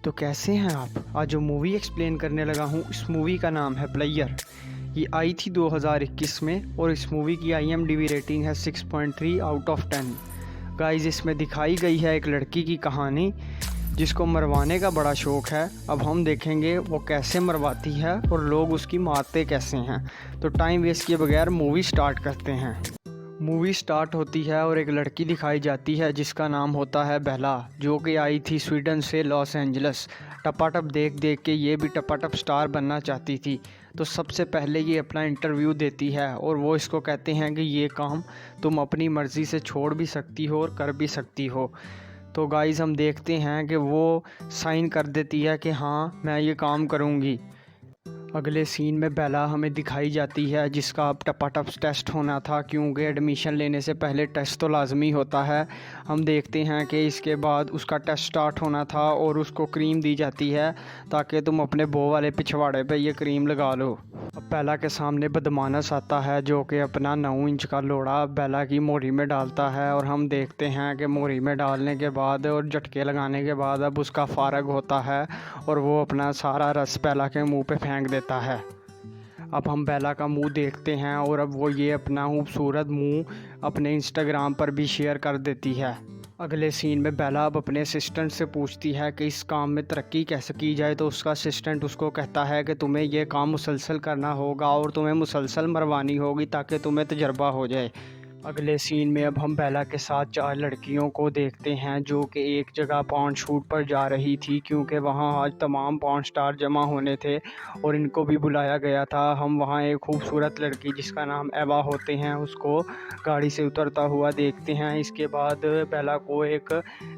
तो कैसे हैं आप। आज जो मूवी एक्सप्लेन करने लगा हूँ, इस मूवी का नाम है प्लेयर। ये आई थी 2021 में और इस मूवी की IMDb रेटिंग है 6.3 आउट ऑफ 10। गाइस, इसमें दिखाई गई है एक लड़की की कहानी जिसको मरवाने का बड़ा शौक़ है। अब हम देखेंगे वो कैसे मरवाती है और लोग उसकी मारते कैसे हैं। तो टाइम वेस्ट किए बगैर मूवी स्टार्ट करते हैं। मूवी स्टार्ट होती है और एक लड़की दिखाई जाती है जिसका नाम होता है बेला, जो कि आई थी स्वीडन से लॉस एंजल्स। टपाटप देख देख के ये भी टपाटप स्टार बनना चाहती थी। तो सबसे पहले ये अपना इंटरव्यू देती है और वो इसको कहते हैं कि ये काम तुम अपनी मर्ज़ी से छोड़ भी सकती हो और कर भी सकती हो। तो गाइस, हम देखते हैं कि वो साइन कर देती है कि हाँ, मैं ये काम करूँगी। अगले सीन में बेला हमें दिखाई जाती है जिसका अब टपाटप टेस्ट होना था, क्योंकि एडमिशन लेने से पहले टेस्ट तो लाजमी होता है। हम देखते हैं कि इसके बाद उसका टेस्ट स्टार्ट होना था और उसको क्रीम दी जाती है ताकि तुम अपने बो वाले पिछवाड़े पे ये क्रीम लगा लो। अब बेला के सामने बदमानस आता है जो कि अपना 9 इंच का लोड़ा बेला की मोरी में डालता है और हम देखते हैं कि मोरी में डालने के बाद और झटके लगाने के बाद अब उसका फारग होता है और वो अपना सारा रस बेला के मुंह पे फेंक देता है। अब हम बेला का मुंह देखते हैं और अब वो ये अपना खूबसूरत मुंह अपने इंस्टाग्राम पर भी शेयर कर देती है। अगले सीन में बेला अब अपने असिस्टेंट से पूछती है कि इस काम में तरक्की कैसे की जाए। तो उसका असिस्टेंट उसको कहता है कि तुम्हें यह काम मुसलसल करना होगा और तुम्हें मुसलसल मरवानी होगी ताकि तुम्हें तजर्बा हो जाए। अगले सीन में अब हम बेला के साथ 4 लड़कियों को देखते हैं जो कि एक जगह पॉर्न शूट पर जा रही थी, क्योंकि वहां आज तमाम पॉर्न स्टार जमा होने थे और इनको भी बुलाया गया था। हम वहां एक खूबसूरत लड़की जिसका नाम एवा होते हैं उसको गाड़ी से उतरता हुआ देखते हैं। इसके बाद बेला को एक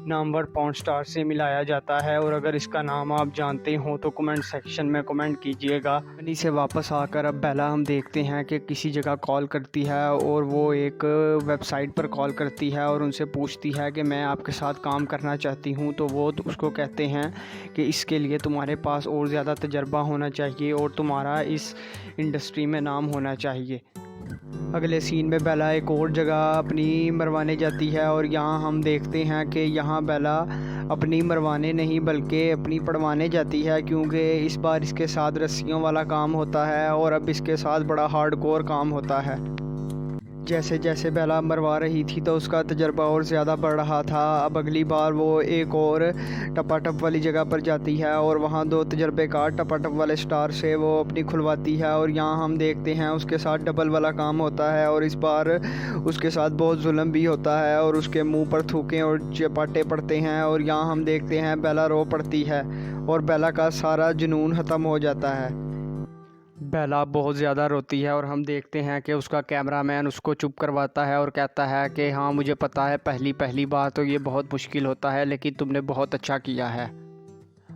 नामवर पॉर्न स्टार से मिलाया जाता है और अगर इसका नाम आप जानते हो तो कमेंट सेक्शन में कमेंट कीजिएगा। वहीं से वापस आकर अब बेला हम देखते हैं कि किसी जगह कॉल करती है और वो एक वेबसाइट पर कॉल करती है और उनसे पूछती है कि मैं आपके साथ काम करना चाहती हूं। तो वो उसको कहते हैं कि इसके लिए तुम्हारे पास और ज़्यादा तजर्बा होना चाहिए और तुम्हारा इस इंडस्ट्री में नाम होना चाहिए। अगले सीन में बेला एक और जगह अपनी मरवाने जाती है और यहाँ हम देखते हैं कि यहाँ बेला अपनी मरवाने नहीं बल्कि अपनी पढ़वाने जाती है, क्योंकि इस बार इसके साथ रस्सियों वाला काम होता है और अब इसके साथ बड़ा हार्डकोर काम होता है। जैसे जैसे बेला मरवा रही थी तो उसका तजर्बा और ज़्यादा बढ़ रहा था। अब अगली बार वो एक और टपाटप वाली जगह पर जाती है और वहाँ 2 तजर्बेकार टपाटप वाले स्टार से वो अपनी खुलवाती है और यहाँ हम देखते हैं उसके साथ डबल वाला काम होता है और इस बार उसके साथ बहुत जुल्म भी होता है और उसके मुंह पर थूके और चपाटे पड़ते हैं। और यहाँ हम देखते हैं बेला रो पड़ती है और बेला का सारा जुनून ख़त्म हो जाता है। बेला बहुत ज़्यादा रोती है और हम देखते हैं कि उसका कैमरामैन उसको चुप करवाता है और कहता है कि हाँ, मुझे पता है पहली बार तो ये बहुत मुश्किल होता है, लेकिन तुमने बहुत अच्छा किया है।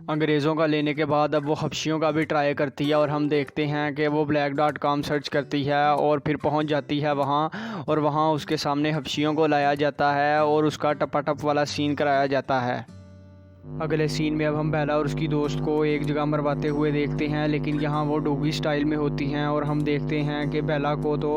अंग्रेज़ों का लेने के बाद अब वो हबशियों का भी ट्राई करती है और हम देखते हैं कि वो black.com सर्च करती है और फिर पहुंच जाती है वहां और वहां उसके सामने हबशियों को लाया जाता है और उसका टपाटप वाला सीन कराया जाता है। अगले सीन में अब हम बेला और उसकी दोस्त को एक जगह मरवाते हुए देखते हैं, लेकिन यहाँ वो डोगी स्टाइल में होती हैं और हम देखते हैं कि बेला को तो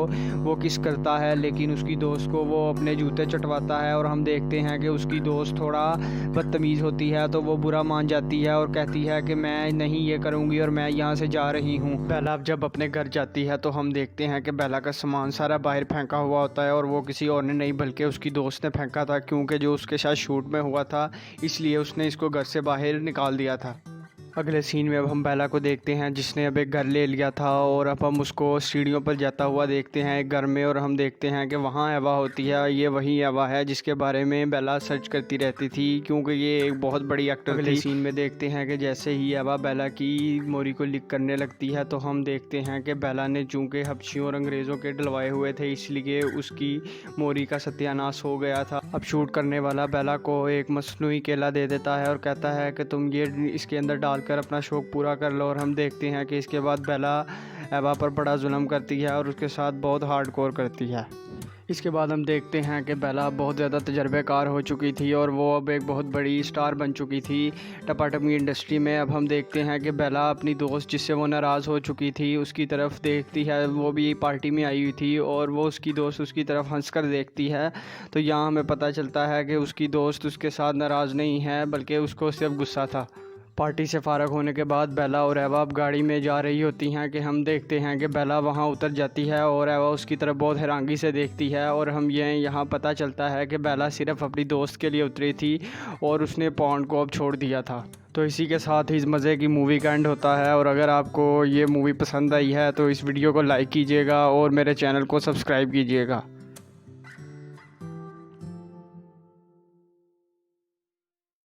वो किस करता है लेकिन उसकी दोस्त को वो अपने जूते चटवाता है और हम देखते हैं कि उसकी दोस्त थोड़ा बदतमीज़ होती है तो वो बुरा मान जाती है और कहती है कि मैं नहीं ये करूँगी और मैं यहाँ से जा रही हूँ। बेला जब अपने घर जाती है तो हम देखते हैं कि बेला का सामान सारा बाहर फेंका हुआ होता है और वो किसी और ने नहीं बल्कि उसकी दोस्त ने फेंका था, क्योंकि जो उसके साथ शूट में हुआ था इसलिए उसने इसको घर से बाहर निकाल दिया था। अगले सीन में अब हम बेला को देखते हैं जिसने अब एक घर ले लिया था और अब हम उसको सीढ़ियों पर जाता हुआ देखते हैं एक घर में और हम देखते हैं कि वहाँ एवा होती है। ये वही एवा है जिसके बारे में बेला सर्च करती रहती थी, क्योंकि ये एक बहुत बड़ी एक्टर थी। अगले सीन में देखते हैं कि जैसे ही एवा बेला की मोरी को लिक करने लगती है तो हम देखते हैं कि बेला ने चूँकि हबशियों और अंग्रेज़ों के डलवाए हुए थे इसलिए उसकी मोरी का सत्यानाश हो गया था। अब शूट करने वाला बेला को एक मसनूई केला दे देता है और कहता है कि तुम ये इसके अंदर डाल कर अपना शौक़ पूरा कर लो। और हम देखते हैं कि इसके बाद बेला एवा पर बड़ा जुल्म करती है और उसके साथ बहुत हार्डकोर करती है। इसके बाद हम देखते हैं कि बेला बहुत ज़्यादा तजर्बेकार हो चुकी थी और वो अब एक बहुत बड़ी स्टार बन चुकी थी टपाटप की इंडस्ट्री में। अब हम देखते हैं कि बेला अपनी दोस्त जिससे वो नाराज़ हो चुकी थी उसकी तरफ देखती है, वो भी पार्टी में आई हुई थी और वो उसकी दोस्त उसकी तरफ हंस कर देखती है। तो यहाँ हमें पता चलता है कि उसकी दोस्त उसके साथ नाराज़ नहीं है बल्कि उसको सिर्फ गुस्सा था। पार्टी से फ़ारग होने के बाद बेला और एवा अब गाड़ी में जा रही होती हैं कि हम देखते हैं कि बेला वहाँ उतर जाती है और एवा उसकी तरफ बहुत हैरानगी से देखती है और हम यहाँ पता चलता है कि बेला सिर्फ अपनी दोस्त के लिए उतरी थी और उसने पॉन्ड को अब छोड़ दिया था। तो इसी के साथ ही इस मज़े की मूवी का एंड होता है। और अगर आपको ये मूवी पसंद आई है तो इस वीडियो को लाइक कीजिएगा और मेरे चैनल को सब्सक्राइब कीजिएगा।